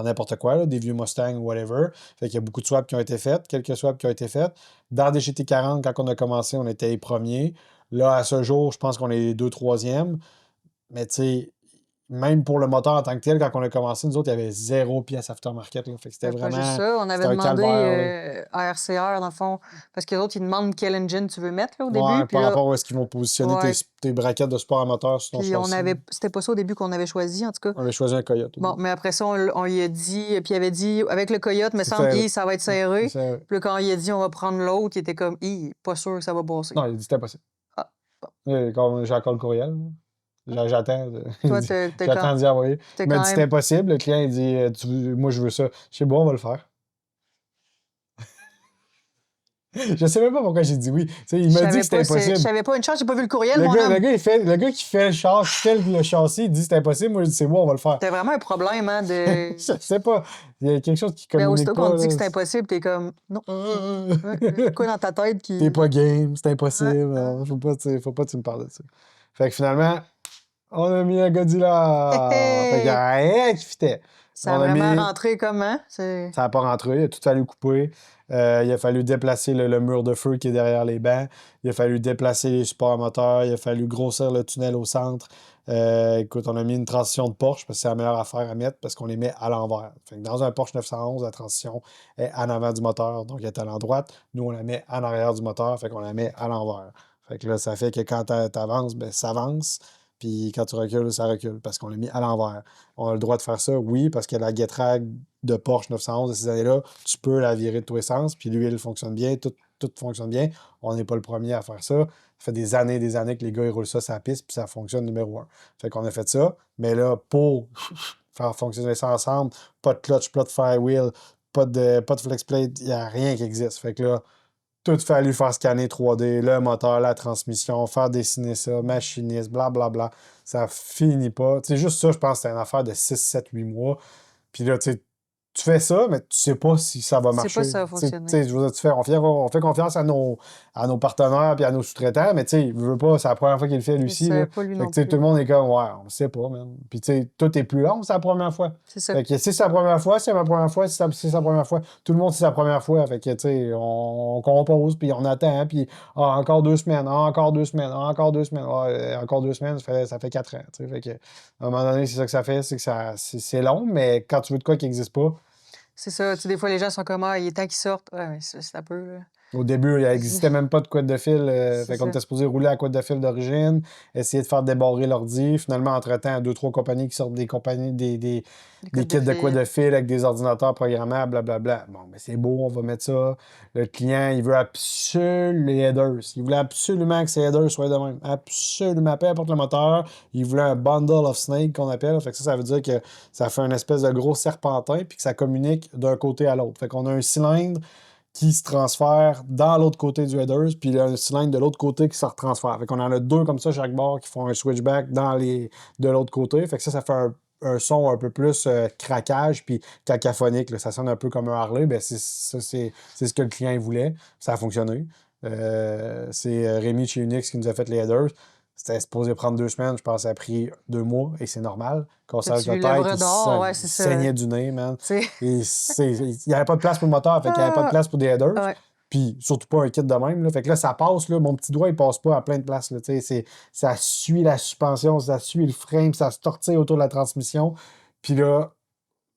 [SPEAKER 1] n'importe quoi, là, des vieux Mustangs ou whatever. Fait qu'il y a beaucoup de swaps qui ont été faites, quelques swaps qui ont été faites. Dans des GT40, quand on a commencé, on était les premiers. Là, à ce jour, je pense qu'on est les deux troisièmes. Mais tu sais, même pour le moteur en tant que tel, quand on a commencé, nous autres, il y avait 0 pièce aftermarket. Là. Fait que c'était
[SPEAKER 2] Pas juste
[SPEAKER 1] vraiment.
[SPEAKER 2] ça, on avait
[SPEAKER 1] C'était un
[SPEAKER 2] demandé
[SPEAKER 1] calvaire. Là.
[SPEAKER 2] à RCR, dans le fond, parce que les autres, ils demandent quel engine tu veux mettre là, au début.
[SPEAKER 1] Ouais,
[SPEAKER 2] Puis
[SPEAKER 1] par
[SPEAKER 2] là,
[SPEAKER 1] rapport à où est-ce qu'ils vont positionner
[SPEAKER 2] ouais.
[SPEAKER 1] tes braquettes de sport à moteur sur ton
[SPEAKER 2] Puis
[SPEAKER 1] châssis.
[SPEAKER 2] c'était pas ça au début qu'on avait choisi, en tout cas.
[SPEAKER 1] On avait choisi un Coyote.
[SPEAKER 2] Bon, mais après ça, on lui a dit, puis il avait dit, avec le Coyote, me
[SPEAKER 1] C'est
[SPEAKER 2] semble,
[SPEAKER 1] serré.
[SPEAKER 2] ça va être serré.
[SPEAKER 1] C'est serré.
[SPEAKER 2] Puis là, quand il a dit, on va prendre l'autre, il était comme, pas sûr que ça va passer.
[SPEAKER 1] Non, il a dit c'était impossible.
[SPEAKER 2] Ah, bon.
[SPEAKER 1] J'ai encore le courriel. J'attends.
[SPEAKER 2] Toi,
[SPEAKER 1] J'attends d'y envoyer.
[SPEAKER 2] t'es
[SPEAKER 1] Il m'a
[SPEAKER 2] quand
[SPEAKER 1] dit c'était
[SPEAKER 2] même.
[SPEAKER 1] impossible. Le client, il dit moi, je veux ça. Je sais, bon, on va le faire. Je sais même pas pourquoi j'ai dit oui. Tu sais, il m'a dit que c'était
[SPEAKER 2] Je
[SPEAKER 1] impossible.
[SPEAKER 2] savais pas une chance, j'ai pas vu le courriel,
[SPEAKER 1] Le
[SPEAKER 2] mon
[SPEAKER 1] gars,
[SPEAKER 2] homme.
[SPEAKER 1] le gars qui fait le châssis, il dit c'est impossible. Moi, je dis c'est moi, on va le faire.
[SPEAKER 2] C'était vraiment un problème, hein, de.
[SPEAKER 1] Je sais pas. Il y a quelque chose qui
[SPEAKER 2] Ben,
[SPEAKER 1] communique
[SPEAKER 2] aussitôt
[SPEAKER 1] pas.
[SPEAKER 2] qu'on te dit
[SPEAKER 1] Là.
[SPEAKER 2] que c'est impossible, t'es comme, non. Quoi dans ta tête qui.
[SPEAKER 1] T'es pas game, c'est impossible.
[SPEAKER 2] Ouais.
[SPEAKER 1] Non, faut pas que tu me parles de ça. Fait que finalement, on a mis un Godzilla. Fait qu'il y a rien qui fitait.
[SPEAKER 2] Ça a
[SPEAKER 1] On a
[SPEAKER 2] vraiment
[SPEAKER 1] mis.
[SPEAKER 2] rentré comment?
[SPEAKER 1] Ça n'a pas rentré, il a tout fallu couper. Il a fallu déplacer le mur de feu qui est derrière les bancs. Il a fallu déplacer les supports moteurs. Il a fallu grossir le tunnel au centre. Écoute, on a mis une transition de Porsche parce que c'est la meilleure affaire à mettre parce qu'on les met à l'envers. Fait que dans un Porsche 911, la transition est en avant du moteur, donc elle est à l'endroit droite. Nous, on la met en arrière du moteur, fait qu'on la met à l'envers. Fait que là, ça fait que quand tu avances, ben, ça avance. Puis quand tu recules, ça recule parce qu'on l'a mis à l'envers. On a le droit de faire ça, oui, parce que la Getrag de Porsche 911 de ces années-là, tu peux la virer de tous les sens, puis l'huile fonctionne bien, tout fonctionne bien. On n'est pas le premier à faire ça. Ça fait des années que les gars ils roulent ça sur la piste, puis ça fonctionne numéro un. Fait qu'on a fait ça, mais là, pour faire fonctionner ça ensemble, pas de clutch, pas de firewheel, pas de flex plate, il n'y a rien qui existe. Fait que là, tout fallu faire scanner 3D, le moteur, la transmission, faire dessiner ça, machiniste, blablabla. Ça finit pas. Tu sais, juste ça, je pense que c'est une affaire de 6, 7, 8 mois. Puis là, tu fais ça, mais tu sais pas si ça va
[SPEAKER 2] Tu sais
[SPEAKER 1] marcher.
[SPEAKER 2] pas si ça va
[SPEAKER 1] Tu sais,
[SPEAKER 2] fonctionner.
[SPEAKER 1] je veux dire, on fait confiance à nos partenaires et à nos sous-traitants, mais tu sais, je veux pas, c'est la première fois qu'il le fait, lui
[SPEAKER 2] Je
[SPEAKER 1] aussi. Là.
[SPEAKER 2] savais pas lui
[SPEAKER 1] Fait que,
[SPEAKER 2] non
[SPEAKER 1] tu sais,
[SPEAKER 2] plus.
[SPEAKER 1] tout le monde est comme, ouais, on sait pas, man. Puis, tu sais, tout est plus long, c'est la première fois.
[SPEAKER 2] C'est ça.
[SPEAKER 1] Fait que si c'est la première fois, c'est ma première fois, si c'est sa première fois, tout le monde c'est sa première fois. Fait que, tu sais, on compose, puis on attend, puis encore 2 semaines, encore 2 semaines, encore 2 semaines, encore 2 semaines, ça fait 4 ans. Tu sais. Fait que, à un moment donné, c'est ça que ça fait, c'est que c'est long, mais quand tu veux de quoi qui n'existe pas,
[SPEAKER 2] C'est ça. Tu sais, des fois, les gens sont comme, il est temps qu'ils sortent. Ouais, mais ça peut, là.
[SPEAKER 1] au début, il n'existait même pas de couette de fil.
[SPEAKER 2] C'est
[SPEAKER 1] Fait qu'on
[SPEAKER 2] ça.
[SPEAKER 1] était supposé rouler à la couette de fil d'origine, essayer de faire débarrer l'ordi. Finalement, entre-temps, il y a 2, 3 compagnies qui sortent des
[SPEAKER 2] Des
[SPEAKER 1] kits de couette de fil avec des ordinateurs programmables, blablabla. Bon, mais c'est beau, on va mettre ça. Le client, il veut absolument les headers. Il voulait absolument que ces headers soient de même. Absolument, peu importe le moteur. Il voulait un bundle of snake qu'on appelle. Fait que ça veut dire que ça fait une espèce de gros serpentin puis que ça communique d'un côté à l'autre. Fait qu'on a un cylindre qui se transfère dans l'autre côté du headers, puis il y a un cylindre de l'autre côté qui se retransfère. Fait qu'on en a 2 comme ça chaque bord qui font un switchback de l'autre côté. Fait que ça fait un son un peu plus craquage puis cacophonique. Là. Ça sonne un peu comme un Harley. Ben c'est ce que le client voulait. Ça a fonctionné. C'est Rémi chez Unix qui nous a fait les headers. C'était supposé prendre 2 semaines. Je pense que ça a pris 2 mois et c'est normal. Cassage
[SPEAKER 2] T'as-tu
[SPEAKER 1] de
[SPEAKER 2] vu
[SPEAKER 1] tête,
[SPEAKER 2] l'œuvre d'art? Ouais, c'est
[SPEAKER 1] il
[SPEAKER 2] ça.
[SPEAKER 1] saignait du nez, man.
[SPEAKER 2] Tu sais.
[SPEAKER 1] Et il n'y avait pas de place pour le moteur, fait qu'il n'y avait pas de place pour des headers.
[SPEAKER 2] Ouais.
[SPEAKER 1] Puis surtout pas un kit de même. Là. Fait que là, ça passe, là, mon petit doigt, il passe pas à plein de places. Là, ça suit la suspension, ça suit le frame, ça se tortille autour de la transmission. Puis là,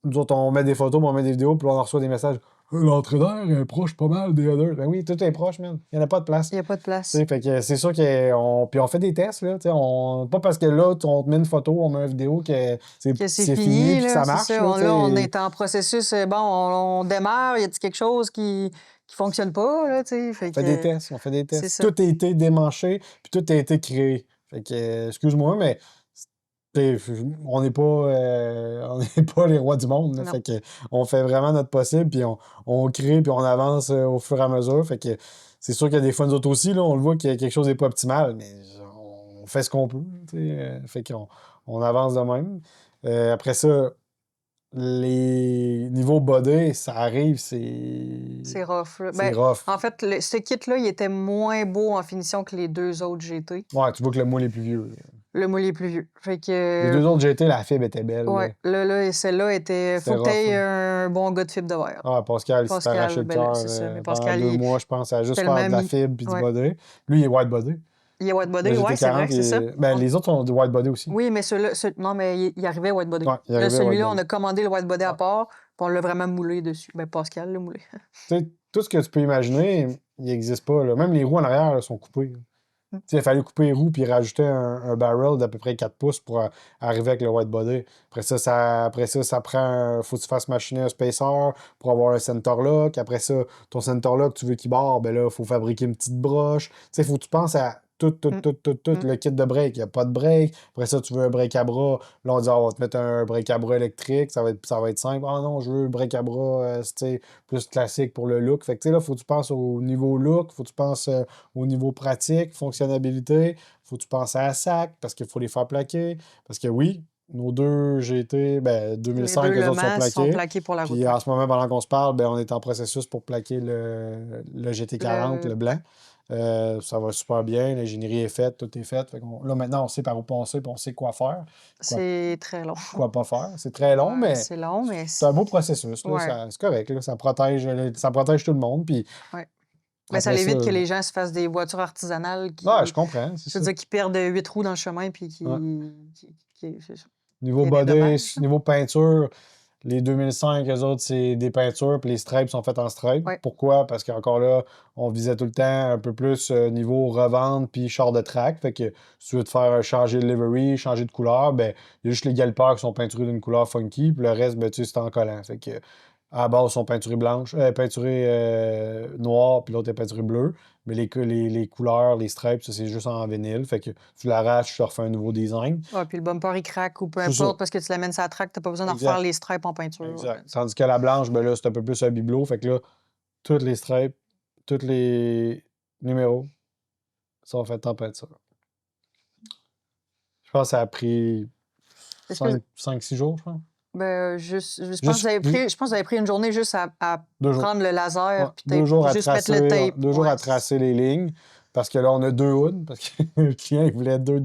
[SPEAKER 1] nous autres, on met des photos, puis on met des vidéos, puis on reçoit des messages. L'entrée d'air est proche pas mal des headers. Ben oui, tout est proche, man. Il n'y en a pas de place.
[SPEAKER 2] Il n'y a pas de place.
[SPEAKER 1] T'sais, fait que c'est sûr qu'on. Puis on fait des tests, là. Pas parce que là, on te met une photo, on met une vidéo que c'est fini puis que ça marche.
[SPEAKER 2] Ça. Là, on est en processus. Bon, on démarre. Y a-t-il quelque chose qui fonctionne pas, là, tu sais?
[SPEAKER 1] On fait des tests, on fait des tests.
[SPEAKER 2] ça.
[SPEAKER 1] Tout a été démanché, puis tout a été créé. Fait que, excuse-moi, mais on n'est pas, on n'est pas les rois du monde. Là.
[SPEAKER 2] Non.
[SPEAKER 1] Fait que, on fait vraiment notre possible, puis on crée, puis on avance au fur et à mesure. Fait que c'est sûr qu'il y a des fois, nous autres aussi, là, on le voit que quelque chose n'est pas optimal, mais on fait ce qu'on peut. Fait qu'on avance de même. Après ça, les niveaux body, ça arrive,
[SPEAKER 2] C'est rough. Là.
[SPEAKER 1] c'est rough.
[SPEAKER 2] En fait, ce kit-là, il était moins beau en finition que les 2 autres GT.
[SPEAKER 1] Ouais, tu vois que le moule est plus vieux.
[SPEAKER 2] Le moule est plus vieux. Fait que.
[SPEAKER 1] Les 2 autres GT, la fibre était belle.
[SPEAKER 2] Ouais, là, celle-là était. Faut que tu aies un bon gars de fibre de verre.
[SPEAKER 1] Ah, Pascal, il s'est arraché le cœur
[SPEAKER 2] c'est ça. Mais
[SPEAKER 1] pendant
[SPEAKER 2] Pascal,
[SPEAKER 1] 2 mois, je pense, à juste
[SPEAKER 2] tellement
[SPEAKER 1] faire de la fibre puis du
[SPEAKER 2] ouais.
[SPEAKER 1] body. Lui, il est white body.
[SPEAKER 2] Il est white
[SPEAKER 1] Le
[SPEAKER 2] body, ouais, c'est vrai,
[SPEAKER 1] GT40,
[SPEAKER 2] c'est ça.
[SPEAKER 1] ben, les autres sont du white body aussi.
[SPEAKER 2] Oui, mais ceux-là, non, mais il arrivait white body.
[SPEAKER 1] Ouais, il
[SPEAKER 2] Là,
[SPEAKER 1] arrivait white
[SPEAKER 2] celui-là, on
[SPEAKER 1] body.
[SPEAKER 2] a commandé le white body à
[SPEAKER 1] Ouais.
[SPEAKER 2] part, puis on l'a vraiment moulé dessus. Ben, Pascal l'a moulé.
[SPEAKER 1] Tu sais, tout ce que tu peux imaginer, il n'existe pas. Là. Même les roues en arrière là, sont coupées. Tu sais, il fallait couper les roues puis rajouter un barrel d'à peu près 4 pouces pour arriver avec le white body. Après ça, ça prend. Faut que tu fasses machiner un spacer pour avoir un center lock. Après ça, ton center lock, tu veux qu'il barre, ben là, il faut fabriquer une petite broche. Tu sais, il faut que tu penses à tout
[SPEAKER 2] Mm.
[SPEAKER 1] le kit de break. Il n'y a pas de break. Après ça, tu veux un break à bras. Là, on dit, ah, on va te mettre un break à bras électrique. Ça va être simple. Ah non, je veux un break à bras plus classique pour le look. Fait que, tu sais, là, faut que tu penses au niveau look. Faut que tu penses au niveau pratique, fonctionnalité. Faut que tu penses à la sac parce qu'il faut les faire plaquer. Parce que oui, nos deux GT, ben,
[SPEAKER 2] Les
[SPEAKER 1] 2005,
[SPEAKER 2] deux
[SPEAKER 1] les
[SPEAKER 2] Le
[SPEAKER 1] autres sont
[SPEAKER 2] Mans sont
[SPEAKER 1] plaqués.
[SPEAKER 2] plaqués pour la route.
[SPEAKER 1] Puis en ce moment, pendant qu'on se parle, ben, on est en processus pour plaquer le GT40, le blanc. Ça va super bien, l'ingénierie est faite, tout est fait. Là, maintenant, on sait par où passer, puis on sait quoi faire,
[SPEAKER 2] C'est très long.
[SPEAKER 1] quoi pas faire. C'est très long,
[SPEAKER 2] Ouais,
[SPEAKER 1] mais
[SPEAKER 2] c'est long, mais
[SPEAKER 1] c'est un beau processus. Là,
[SPEAKER 2] ouais,
[SPEAKER 1] c'est correct. Là, ça protège tout le monde. Puis
[SPEAKER 2] ouais. Mais ça
[SPEAKER 1] après ça,
[SPEAKER 2] évite que les gens se fassent des voitures artisanales
[SPEAKER 1] ouais, je
[SPEAKER 2] qui,
[SPEAKER 1] comprends, c'est
[SPEAKER 2] je veux
[SPEAKER 1] ça.
[SPEAKER 2] dire, qui perdent 8 roues dans le chemin puis
[SPEAKER 1] Ouais.
[SPEAKER 2] c'est ça.
[SPEAKER 1] Niveau
[SPEAKER 2] Il y a des
[SPEAKER 1] body,
[SPEAKER 2] dommages.
[SPEAKER 1] niveau peinture, les 2005, eux autres, c'est des peintures, puis les stripes sont faites en stripes.
[SPEAKER 2] Ouais.
[SPEAKER 1] Pourquoi? Parce qu'encore là, on visait tout le temps un peu plus niveau revente puis char de track. Fait que si tu veux te faire changer de livery, changer de couleur, ben il y a juste les galpeurs qui sont peinturés d'une couleur funky, puis le reste, ben tu sais, c'est en collant. Fait que à la base, ils sont peinturés blanches, peinturés noirs, puis l'autre est peinturé bleu. Mais les couleurs, les stripes, ça, c'est juste en vinyle. Fait que tu l'arraches, tu refais un nouveau design.
[SPEAKER 2] Ouais, puis le bumper, il craque ou peu
[SPEAKER 1] C'est ça.
[SPEAKER 2] importe parce que tu l'amènes sur la track, t'as pas besoin de refaire
[SPEAKER 1] Exact.
[SPEAKER 2] les stripes en peinture.
[SPEAKER 1] Exact. Tandis que la blanche, ben là, c'est un peu plus un bibelot. Fait que là, toutes les stripes, tous les numéros sont faits en peinture. Je pense que ça a pris
[SPEAKER 2] Est-ce que
[SPEAKER 1] 5-6 jours, je pense.
[SPEAKER 2] ben, je pense que
[SPEAKER 1] Juste
[SPEAKER 2] vous avez pris une journée juste à
[SPEAKER 1] 2 jours.
[SPEAKER 2] prendre le
[SPEAKER 1] Ouais,
[SPEAKER 2] laser puis
[SPEAKER 1] 2 jours à
[SPEAKER 2] juste mettre le
[SPEAKER 1] tracer,
[SPEAKER 2] tape.
[SPEAKER 1] 2 jours
[SPEAKER 2] Ouais,
[SPEAKER 1] à tracer les lignes. Parce que là, on a 2 hoods. Parce que le client, il voulait deux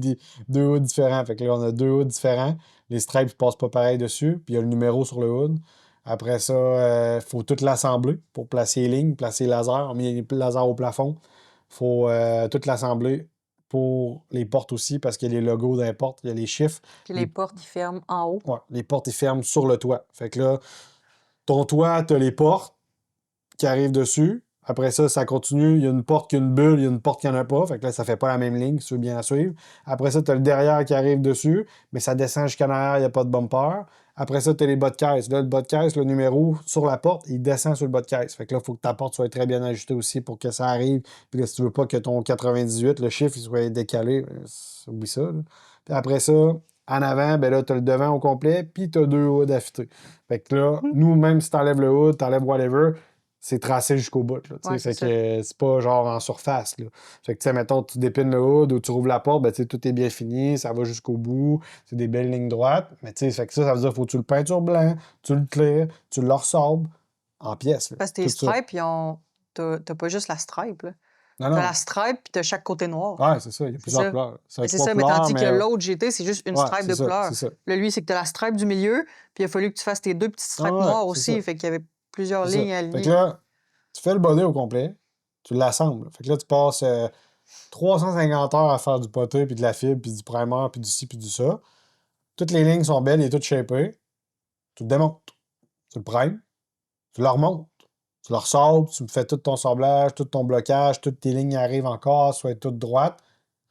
[SPEAKER 1] hoods différents. Fait que là, on a 2 hoods différents. Les stripes ne passent pas pareil dessus. Puis il y a le numéro sur le hood. Après ça, il faut tout l'assembler pour placer les lignes, placer les lasers. On met les lasers au plafond. Il faut tout l'assembler pour les portes aussi, parce qu'il y a les logos d'un porte, il y a les chiffres.
[SPEAKER 2] puis les portes, ils ferment en haut.
[SPEAKER 1] Ouais, les portes, ils ferment sur le toit. Fait que là, ton toit, tu as les portes qui arrivent dessus. Après ça, ça continue. Il y a une porte qui a une bulle, il y a une porte qui n'en a pas. Fait que là, ça fait pas la même ligne, si tu veux bien la suivre. Après ça, tu as le derrière qui arrive dessus, mais ça descend jusqu'en arrière, il n'y a pas de bumper. Après ça, tu as les bas de caisse. Là, le bas de caisse, le numéro sur la porte, il descend sur le bas de caisse. Fait que là, il faut que ta porte soit très bien ajustée aussi pour que ça arrive. Puis là, si tu veux pas que ton 98, le chiffre, il soit décalé, oublie ça. Là. Puis après ça, en avant, ben là, tu as le devant au complet, puis tu as 2 hoods affûtés. Fait que là, nous, même si tu enlèves le hood, tu enlèves whatever, c'est tracé jusqu'au bout. Là,
[SPEAKER 2] Ouais,
[SPEAKER 1] fait
[SPEAKER 2] c'est
[SPEAKER 1] que c'est pas genre en surface. Là. Fait que, tu sais, mettons, tu dépines le hood ou tu rouvres la porte, ben, tu sais, tout est bien fini, ça va jusqu'au bout, c'est des belles lignes droites. Mais tu sais, fait que ça veut dire qu'il faut que tu le peinture blanc, tu le clear, tu le ressobres en pièces. Là.
[SPEAKER 2] Parce que tes
[SPEAKER 1] Tout ça.
[SPEAKER 2] stripes, t'as pas juste la stripe. Là.
[SPEAKER 1] Non,
[SPEAKER 2] T'as
[SPEAKER 1] non.
[SPEAKER 2] la stripe puis t'as chaque côté noir.
[SPEAKER 1] Ouais, c'est ça. Il y a
[SPEAKER 2] C'est
[SPEAKER 1] plusieurs
[SPEAKER 2] ça.
[SPEAKER 1] couleurs.
[SPEAKER 2] Ben,
[SPEAKER 1] C'est
[SPEAKER 2] c'est
[SPEAKER 1] 3
[SPEAKER 2] ça, mais
[SPEAKER 1] couleurs,
[SPEAKER 2] tandis que
[SPEAKER 1] mais.
[SPEAKER 2] l'autre GT, c'est juste une
[SPEAKER 1] Ouais,
[SPEAKER 2] stripe
[SPEAKER 1] c'est
[SPEAKER 2] de
[SPEAKER 1] ça,
[SPEAKER 2] couleur.
[SPEAKER 1] c'est ça.
[SPEAKER 2] Là, lui, c'est que tu as la stripe du milieu, puis il a fallu que tu fasses tes deux petites stripes
[SPEAKER 1] Ah ouais,
[SPEAKER 2] noires
[SPEAKER 1] c'est ça.
[SPEAKER 2] aussi. Fait qu'il y avait plusieurs
[SPEAKER 1] C'est ça.
[SPEAKER 2] lignes
[SPEAKER 1] Fait que
[SPEAKER 2] alignées.
[SPEAKER 1] là, tu fais le body au complet, tu l'assembles. Fait que là, tu passes 350 heures à faire du poté, puis de la fibre, puis du primer, puis du ci, puis du ça. Toutes les lignes sont belles et toutes shapées. Tu le démontes. Tu le primes. Tu le remontes. Tu le ressabres. Tu fais tout ton sablage, tout ton blocage. Toutes tes lignes arrivent encore, soit toutes droites.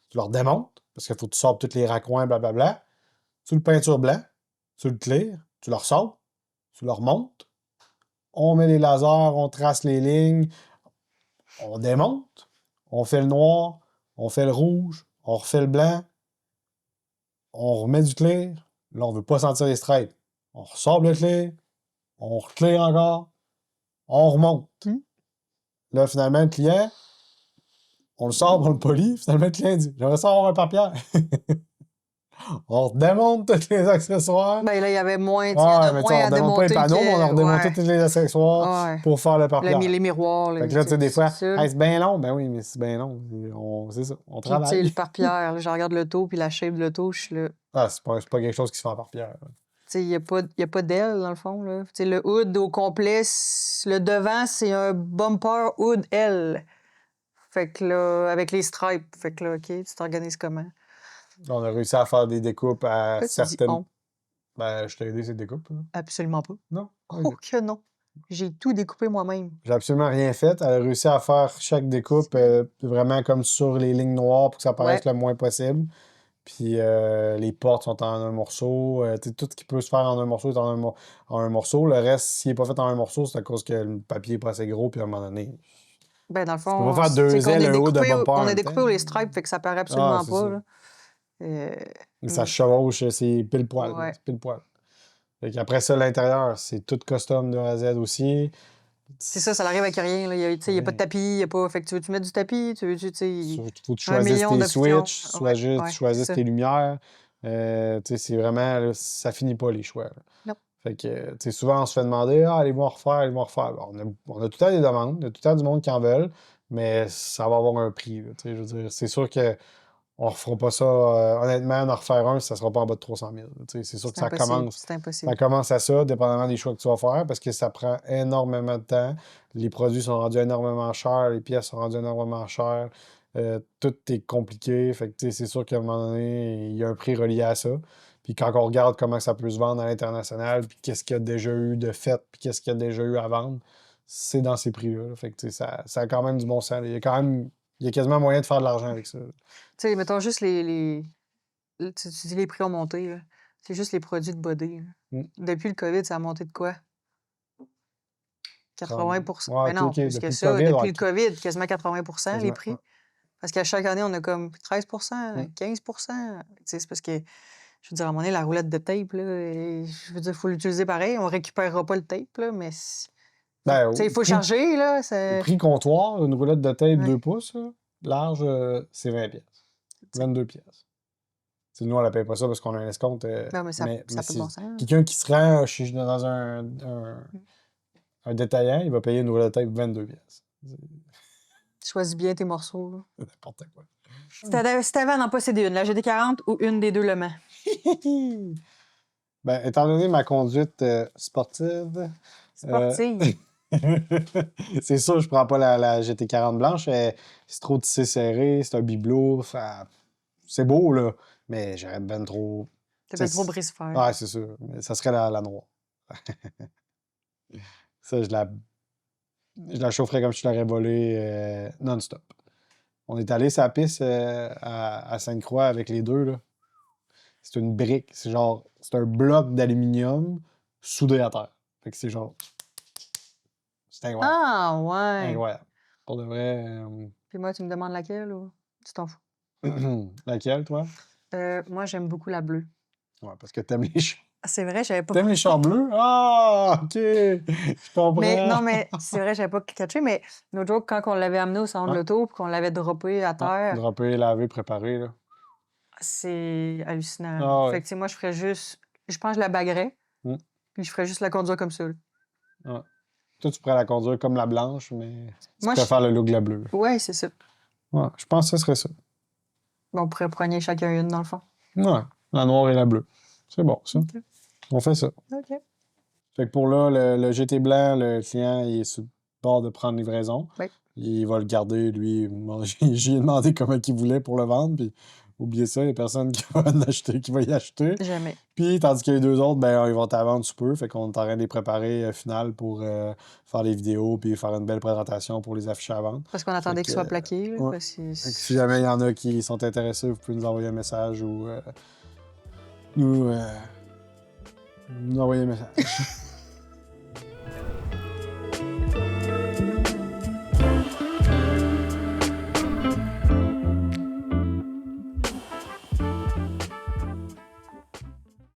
[SPEAKER 1] Tu le redémontes, parce qu'il faut que tu sabres tous les raccoins, blablabla. Tu le peintures blanc. Tu le clear. Tu le ressabres. Tu le remontes. On met les lasers, on trace les lignes. On démonte. On fait le noir. On fait le rouge. On refait le blanc. On remet du clear. Là, on ne veut pas sentir les stripes. On ressort le clear. On reclear encore. On remonte. Là, finalement, le client, on le sort, on le polie. Finalement, le client dit j'aimerais ça avoir un papier. On redémonte tous les accessoires.
[SPEAKER 2] Ben là, il y avait moins, il y en
[SPEAKER 1] Ouais,
[SPEAKER 2] a
[SPEAKER 1] mais tu sais,
[SPEAKER 2] moins
[SPEAKER 1] on
[SPEAKER 2] à
[SPEAKER 1] redémonte pas les
[SPEAKER 2] démonter
[SPEAKER 1] panneaux, mais on a
[SPEAKER 2] que.
[SPEAKER 1] redémonté
[SPEAKER 2] Ouais.
[SPEAKER 1] tous les accessoires
[SPEAKER 2] Ouais.
[SPEAKER 1] pour faire le
[SPEAKER 2] Puis là,
[SPEAKER 1] papier.
[SPEAKER 2] les miroirs, là,
[SPEAKER 1] Fait que là, tu sais, des fois,
[SPEAKER 2] ça.
[SPEAKER 1] hey, c'est bien long. Ben oui, mais c'est bien long. C'est ça, on
[SPEAKER 2] Puis, tu sais,
[SPEAKER 1] travaille.
[SPEAKER 2] le pare-pierre, là, je regarde l'auto, puis la shape de l'auto, je suis là.
[SPEAKER 1] Ah, c'est pas quelque chose qui se fait en papier.
[SPEAKER 2] Tu sais, il y a pas d'aile, dans le fond, là. Tu sais, le hood au complet, le devant, c'est un bumper hood L. Fait que là, avec les stripes, fait que là, OK, tu t'organises comment?
[SPEAKER 1] On a réussi à faire des découpes à
[SPEAKER 2] Pourquoi tu dis
[SPEAKER 1] certaines.
[SPEAKER 2] on?
[SPEAKER 1] Ben, je t'ai aidé ces découpes, là.
[SPEAKER 2] Absolument pas.
[SPEAKER 1] Non?
[SPEAKER 2] Oh
[SPEAKER 1] OK.
[SPEAKER 2] que non! J'ai tout découpé moi-même.
[SPEAKER 1] J'ai absolument rien fait. Elle a réussi à faire chaque découpe vraiment comme sur les lignes noires pour que ça paraisse
[SPEAKER 2] Ouais.
[SPEAKER 1] le moins possible. Puis les portes sont en un morceau. Tu sais, tout ce qui peut se faire en un morceau est en un morceau. Le reste, s'il n'est pas fait en un morceau, c'est à cause que le papier n'est pas assez gros. Puis à un moment donné,
[SPEAKER 2] Ben, dans le
[SPEAKER 1] tu peux pas
[SPEAKER 2] fond,
[SPEAKER 1] faire
[SPEAKER 2] c'est
[SPEAKER 1] deux
[SPEAKER 2] qu'on
[SPEAKER 1] ailes,
[SPEAKER 2] est
[SPEAKER 1] un haut de
[SPEAKER 2] découpé
[SPEAKER 1] bumper en
[SPEAKER 2] on est
[SPEAKER 1] même temps.
[SPEAKER 2] découpé aux les stripes, fait que ça paraît
[SPEAKER 1] Ah,
[SPEAKER 2] absolument
[SPEAKER 1] c'est
[SPEAKER 2] pas,
[SPEAKER 1] ça.
[SPEAKER 2] là.
[SPEAKER 1] Mais ça
[SPEAKER 2] Mmh,
[SPEAKER 1] se chevauche, c'est pile poil.
[SPEAKER 2] ouais.
[SPEAKER 1] C'est pile poil. Fait qu'après ça, l'intérieur, c'est tout custom de A à Z aussi.
[SPEAKER 2] C'est ça, ça arrive avec rien, là. Il y a, tu sais, il y a pas de
[SPEAKER 1] Rien.
[SPEAKER 2] tapis, il y a pas fait que tu veux-tu mettre du tapis? Tu veux-tu, tu sais,
[SPEAKER 1] Il faut que tu
[SPEAKER 2] 1
[SPEAKER 1] choisisses
[SPEAKER 2] 000 000
[SPEAKER 1] tes
[SPEAKER 2] d'options.
[SPEAKER 1] switches,
[SPEAKER 2] Ouais,
[SPEAKER 1] tu
[SPEAKER 2] ouais, c'est
[SPEAKER 1] choisisses
[SPEAKER 2] ça.
[SPEAKER 1] tes lumières. Tu sais, c'est vraiment, là, ça finit pas les choix, là.
[SPEAKER 2] Non,
[SPEAKER 1] Fait que, tu sais, souvent, on se fait demander, ah, allez-vous en refaire, allez-vous en refaire. Bon, on a tout le temps des demandes, il y a tout le temps du monde qui en veulent, mais ça va avoir un prix, là, tu sais, je veux dire, c'est sûr que on refera pas ça, honnêtement, en refaire un, ça sera pas en bas de 300 000. Tu sais, c'est sûr que
[SPEAKER 2] c'est impossible, c'est
[SPEAKER 1] ça
[SPEAKER 2] impossible.
[SPEAKER 1] commence à ça, dépendamment des choix que tu vas faire, parce que ça prend énormément de temps. Les produits sont rendus énormément chers, les pièces sont rendues énormément chères. Tout est compliqué. Fait que, tu sais, c'est sûr qu'à un moment donné, il y a un prix relié à ça. Puis quand on regarde comment ça peut se vendre à l'international, puis qu'est-ce qu'il y a déjà eu de fait, puis qu'est-ce qu'il y a déjà eu à vendre, c'est dans ces prix-là. Fait que, tu sais, ça a quand même du bon sens. Il y a quasiment moyen de faire de l'argent avec ça.
[SPEAKER 2] Tu sais, mettons juste tu dis les prix ont monté, là. C'est juste les produits de body, là.
[SPEAKER 1] Mm.
[SPEAKER 2] Depuis le COVID, ça a monté de quoi? 80.
[SPEAKER 1] Ouais,
[SPEAKER 2] Mais
[SPEAKER 1] ok,
[SPEAKER 2] non,
[SPEAKER 1] ok.
[SPEAKER 2] plus que
[SPEAKER 1] Depuis le
[SPEAKER 2] ça.
[SPEAKER 1] COVID,
[SPEAKER 2] Depuis
[SPEAKER 1] ouais,
[SPEAKER 2] le COVID, quasiment 80 les
[SPEAKER 1] quasiment. Ouais.
[SPEAKER 2] prix. Parce qu'à chaque année, on a comme 13
[SPEAKER 1] Mm.
[SPEAKER 2] 15. Tu sais, c'est parce que, je veux dire, à un moment donné, la roulette de tape, là, je veux dire, il faut l'utiliser pareil. On récupérera pas le tape, là, mais tu
[SPEAKER 1] Ben,
[SPEAKER 2] sais, il faut
[SPEAKER 1] prix,
[SPEAKER 2] charger, là.
[SPEAKER 1] prix comptoir, une roulette de tape
[SPEAKER 2] Ouais,
[SPEAKER 1] 2 pouces, là, large, c'est 20 pièces.
[SPEAKER 2] tu sais.
[SPEAKER 1] 22 pièces. T'sais, nous, on ne la paye pas ça parce qu'on a un escompte.
[SPEAKER 2] Non, mais ça
[SPEAKER 1] Mais
[SPEAKER 2] n'a pas de
[SPEAKER 1] c'est
[SPEAKER 2] bon sens.
[SPEAKER 1] quelqu'un qui se rend dans
[SPEAKER 2] Mm.
[SPEAKER 1] un détaillant, il va payer une roulette de tape 22 pièces.
[SPEAKER 2] Choisis bien tes morceaux, là.
[SPEAKER 1] C'est n'importe quoi.
[SPEAKER 2] Si t'avais à en posséder une, la GT40 ou une des deux Le Mans?
[SPEAKER 1] Ben, étant donné ma conduite sportive, euh,
[SPEAKER 2] Sportive.
[SPEAKER 1] c'est sûr, je prends pas la GT40 blanche. C'est trop tissé serré, c'est un bibelot. C'est beau, là, mais j'aurais ben trop.
[SPEAKER 2] T'as
[SPEAKER 1] Tu
[SPEAKER 2] bien trop
[SPEAKER 1] sais,
[SPEAKER 2] brise-fer.
[SPEAKER 1] ouais, c'est sûr. Mais ça serait la noire. Ça, je la chaufferais comme si je l'aurais volée non-stop. On est allé sur la piste à Sainte-Croix avec les deux, là. C'est une brique. C'est un bloc d'aluminium soudé à terre. Fait que c'est genre, c'est incroyable.
[SPEAKER 2] Ah, ouais.
[SPEAKER 1] Incroyable. Pour de vrai.
[SPEAKER 2] Puis moi, tu me demandes laquelle ou tu t'en fous?
[SPEAKER 1] Laquelle, toi?
[SPEAKER 2] Moi, j'aime beaucoup la bleue.
[SPEAKER 1] Ouais, parce que t'aimes les chars.
[SPEAKER 2] Ah, c'est vrai, j'avais pas.
[SPEAKER 1] T'aimes les chars bleus? Ah, OK! Je
[SPEAKER 2] Mais
[SPEAKER 1] comprends.
[SPEAKER 2] non, mais c'est vrai, j'avais pas catché, mais l'autre jour, quand on l'avait amené au salon de
[SPEAKER 1] Ouais.
[SPEAKER 2] l'auto puis qu'on l'avait droppé à
[SPEAKER 1] Ouais,
[SPEAKER 2] terre,
[SPEAKER 1] dropper, laver, préparer, là.
[SPEAKER 2] c'est hallucinant, là.
[SPEAKER 1] Ah
[SPEAKER 2] Fait
[SPEAKER 1] ouais.
[SPEAKER 2] que, tu sais, moi, je ferais juste. Je pense que je la baguerais,
[SPEAKER 1] Mm.
[SPEAKER 2] puis je ferais juste la conduire comme ça, là.
[SPEAKER 1] Ouais. Toi, tu pourrais la conduire comme la blanche, mais tu
[SPEAKER 2] Moi,
[SPEAKER 1] préfères le look de la bleue.
[SPEAKER 2] ouais, c'est ça.
[SPEAKER 1] Ouais, je pense que ce serait ça.
[SPEAKER 2] Bon, on pourrait prendre chacun une, dans le fond.
[SPEAKER 1] Ouais, la noire et la bleue. C'est bon, ça.
[SPEAKER 2] OK.
[SPEAKER 1] On fait ça.
[SPEAKER 2] OK.
[SPEAKER 1] Fait que pour là, le GT blanc, le client, il est sur le bord de prendre livraison.
[SPEAKER 2] Oui.
[SPEAKER 1] Il va le garder, lui. Moi, j'ai demandé comment il voulait pour le vendre, puis oubliez ça, il n'y a personne qui va qui va y acheter.
[SPEAKER 2] Jamais.
[SPEAKER 1] Puis, tandis que les deux autres, ben, ils vont t'en vendre sous peu. Fait qu'on est en train de les préparer final pour faire les vidéos puis faire une belle présentation pour les afficher à vendre.
[SPEAKER 2] Parce qu'on attendait qu'ils soient
[SPEAKER 1] que,
[SPEAKER 2] plaqués, là.
[SPEAKER 1] ouais.
[SPEAKER 2] Parce que
[SPEAKER 1] Fait que si jamais il y en a qui sont intéressés, vous pouvez nous envoyer un message ou nous envoyer un message.